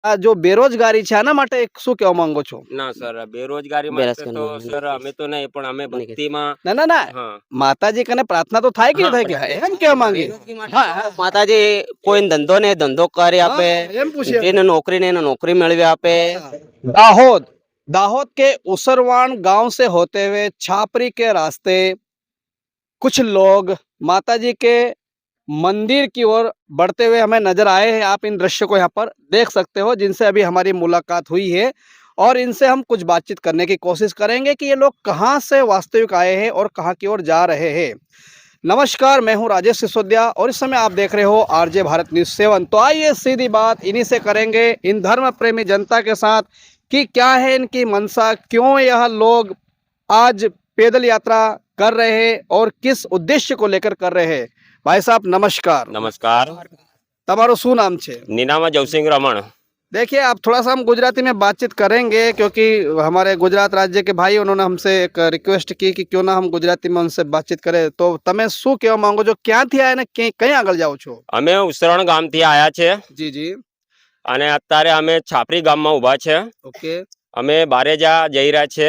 આ જો બેરોજગારી છે આના માટે શું કહેવા માંગો છો? ના સર, બેરોજગારી માટે તો સર અમે તો નહીં, પણ અમે ભક્તિમાં ના ના ના હા માતાજી કને પ્રાર્થના તો થાય કે થાય કે એમ કહેવા માંગે માતાજી કોઈ ધંધો ને ધંધો કરી આપે, એમ પૂછે જેને નौकरी ने नौकरी मिलवी आपे। दाहोद दाहोद के उसरवान गांव से होते हुए छापरी के रास्ते कुछ लोग माताजी के मंदिर की ओर बढ़ते हुए हमें नजर आए हैं। आप इन दृश्य को यहाँ पर देख सकते हो, जिनसे अभी हमारी मुलाकात हुई है और इनसे हम कुछ बातचीत करने की कोशिश करेंगे कि ये लोग कहाँ से वास्तविक आए हैं और कहाँ की ओर जा रहे हैं। नमस्कार, मैं हूँ राजेश सिसोदिया और इस समय आप देख रहे हो आरजे भारत न्यूज 7। तो आइए सीधी बात इन्हीं से करेंगे, इन धर्म प्रेमी जनता के साथ, कि क्या है इनकी मंशा, क्यों यह लोग आज पैदल यात्रा कर रहे हैं और किस उद्देश्य को लेकर कर रहे हैं। भाई साहब नमस्कार। नमस्कार। તમારું શું નામ છે? નીનામાં જવસિંહ રમણ। देखिए, आप थोड़ा सा हम गुजराती में बातचीत करेंगे क्योंकि हमारे गुजरात राज्य के भाई उन्होंने हमसे एक रिक्वेस्ट की कि क्यों ना हम गुजराती में उनसे बातचीत करें। तो તમે શું કહેવા માંગો છો, ક્યાંથી આયા ને કઈ આગળ જાઓ છો? અમે ઉસરણ ગામથી આયા છે જી જી। અને અત્યારે અમે છાપરી ગામમાં ઊભા છે। ઓકે। અમે બારેજા જઈ રહ્યા છે,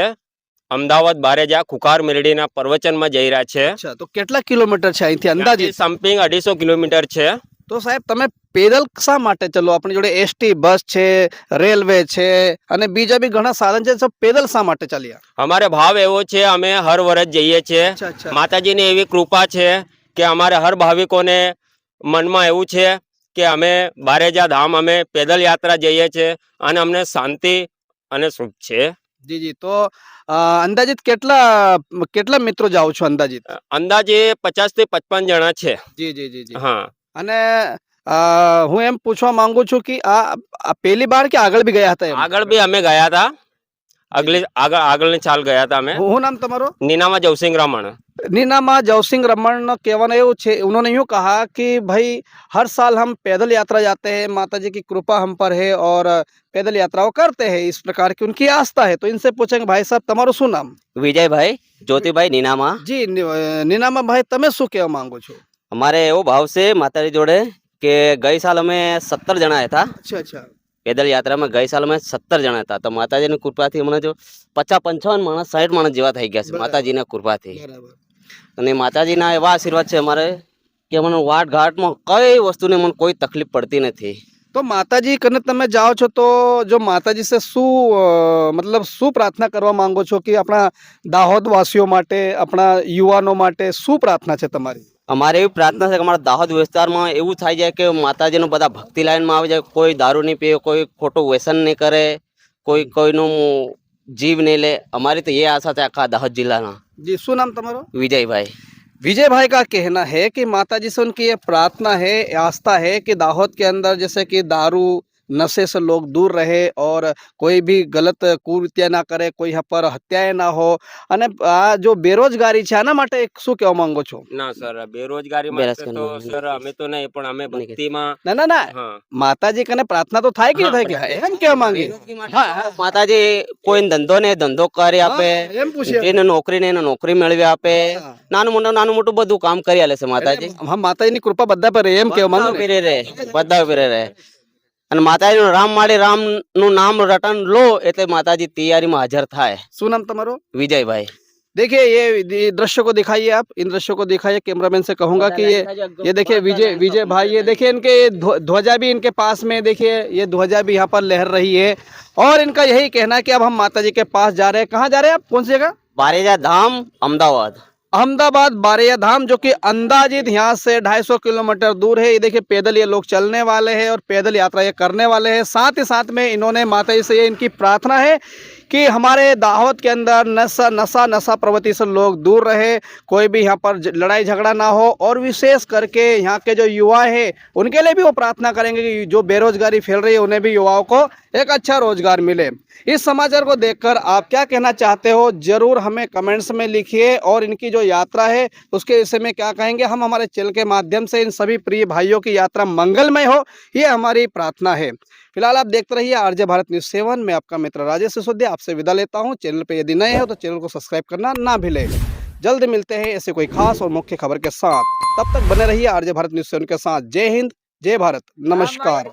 અમદાવાદ બારેજા કુકાર મેરડીના પ્રવચનમાં જઈ રહ્યા છે। અચ્છા, તો કેટલા કિલોમીટર છે અહીંથી અંદાજે? સમથિંગ 250 કિલોમીટર છે। તો સાહેબ તમે પેદલ શા માટે ચલો? આપણી જોડે એસટી બસ છે, રેલવે છે અને બીજા બી ઘણા સાધન છે, सब પેદલ શા માટે ચાલ્યા? અમારે ભાવ એવો છે, અમે હર વર્ષ જઈએ છીએ। અચ્છા અચ્છા। માતાજીની એવી કૃપા છે કે અમારે હર ભાવિકોને મનમાં એવું છે કે અમે બારેજા ધામ અમે પેદલ યાત્રા જઈએ છીએ અને અમને શાંતિ અને સુખ છે। જી જી। તો અંદાજિત કેટલા કેટલા મિત્રો જાઓ છો અંદાજિત? અંદાજે 50 થી 55 જણા છે। જી જી જી જી। હા। અને હું એમ પૂછવા માંગુ છું કે આ પહેલી બાર કે આગળ બી ગયા હતા? આગળ બી અમે ગયા હતા, આગળની સાલ ગયા હતા અમે। હું નામ તમારો? નીનામાં જવસિંહ રમણ। नीनामा जवसिंह रमन कहना એવું છે, उन्होंने यूँ कहा कि भाई हर साल हम पैदल यात्रा जाते हैं, माता जी की कृपा हम पर है और पैदल यात्राओं करते हैं, इस प्रकार की उनकी आस्था है। तो इनसे पूछेंगे भाई साहब તમારું શું નામ? विजय भाई ज्योतिभाई नीनामा। जी नीनामा भाई તમે શું કહેવા માંગો છો? हमारे एवो भाव से माताजी जोड़े के गई साल में 70 जना था। अच्छा अच्छा। पैदल यात्रा में गई साल में 70 जना था। तो माताजी ने कृपा थी हमने जो 50-55 माणस 60 माणस जेवा થઈ ગયા છે માતાજી ને કૃપા થી। અને માતાજીના એવા આશીર્વાદ છે અમારે કે મને વાટ ઘાટમાં કઈ વસ્તુની મને કોઈ તકલીફ પડતી નથી। તો માતાજી કને તમે જાઓ છો તો જો માતાજી से શું मतलब શું પ્રાર્થના કરવા માંગો છો કે આપણા દાહોદ વાસીઓ માટે, આપણા યુવાનો માટે શું પ્રાર્થના છે તમારી? અમારે એવી પ્રાર્થના છે કે અમારા દાહોદ વિસ્તારમાં એવું થાય જાય કે માતાજીનું બધા ભક્તિ લાઈનમાં આવી જાય, કોઈ દારૂ નહીં પીએ, કોઈ ખોટું વ્યસન નહીં કરે, કોઈ કોઈનું જીવ નહીં લે। અમારી તો ये आशा है आखा दाहोद जिल्लाना। जी શું નામ તમારો? विजय भाई। विजय भाई का कहना है कि माताजी से उनकी ये प्रार्थना है, आस्था है कि दाहोद के अंदर जैसे कि दारू नशे से लोग दूर रहे और कोई भी गलत कुकृत्य ना करे, कोई यहाँ पर हत्याएं ना हो। અને આ જો બેરોજગારી છે આના માટે શું કહેવા માંગો છો? ના સર, બેરોજગારી માટે તો સર અમે તો નહીં, પણ અમે ભક્તિમાં ના ના ના હા માતાજી કને પ્રાર્થના તો થાય કે થાય કે એમ કહેવા માંગે માતાજી કોઈ ધંધો ને ધંધો કરી આપે, એમ પૂછે જેને નौकरी ને નौकरी મેળવી આપે, નાનું મોટું બધું કામ કરી આલે છે માતાજી। હા માતાજીની કૃપા બધા પર એમ કહેવા માંગુ બધા ઉપર રહે। અને માતાજીનું રામ માળી રામનું નામ રટન લો એટલે માતાજી તૈયારીમાં હાજર થાય। શું નામ તમારો? વિજય ભાઈ। देखिए ये दृश्य को दिखाइए, आप इन दृश्यों को दिखाइए। कैमरामैन से कहूंगा कि ये देखिए विजय भाई, ये देखिए इनके ध्वजा भी इनके पास में, देखिए ये ध्वजा भी यहाँ पर लहर रही है और इनका यही कहना है कि अब हम माताजी के पास जा रहे हैं। कहाँ जा रहे हैं आप? कौन सी जगह? बारेजा धाम अहमदाबाद। अहमदाबाद बारेया धाम, जो कि अंदाजित यहाँ से 250 किलोमीटर दूर है। ये देखिए पैदल ये लोग चलने वाले हैं और पैदल यात्रा ये करने वाले हैं। साथ ही साथ में इन्होंने माता जी से ये इनकी प्रार्थना है कि हमारे दाहोद के अंदर नशा प्रवृत्ति से लोग दूर रहे, कोई भी यहाँ पर लड़ाई झगड़ा ना हो और विशेष करके यहाँ के जो युवा है उनके लिए भी वो प्रार्थना करेंगे कि जो बेरोजगारी फैल रही है उन्हें भी युवाओं को एक अच्छा रोजगार मिले। इस समाचार को देखकर आप क्या कहना चाहते हो जरूर हमें कमेंट्स में लिखिए और इनकी जो यात्रा है उसके विषय में क्या कहेंगे, हम हमारे चैनल के माध्यम से इन सभी प्रिय भाइयों की यात्रा मंगलमय हो, ये हमारी प्रार्थना है। फिलहाल आप देखते रहिए आरजे भारत न्यूज 7। मैं आपका मित्र राजेश सिसोदिया आपसे विदा लेता हूँ। चैनल पे यदि नए हो तो चैनल को सब्सक्राइब करना ना भूलें। जल्द मिलते हैं ऐसे कोई खास और मुख्य खबर के साथ, तब तक बने रहिए आरजे भारत न्यूज 7 के साथ। जय हिंद, जय भारत, नमस्कार।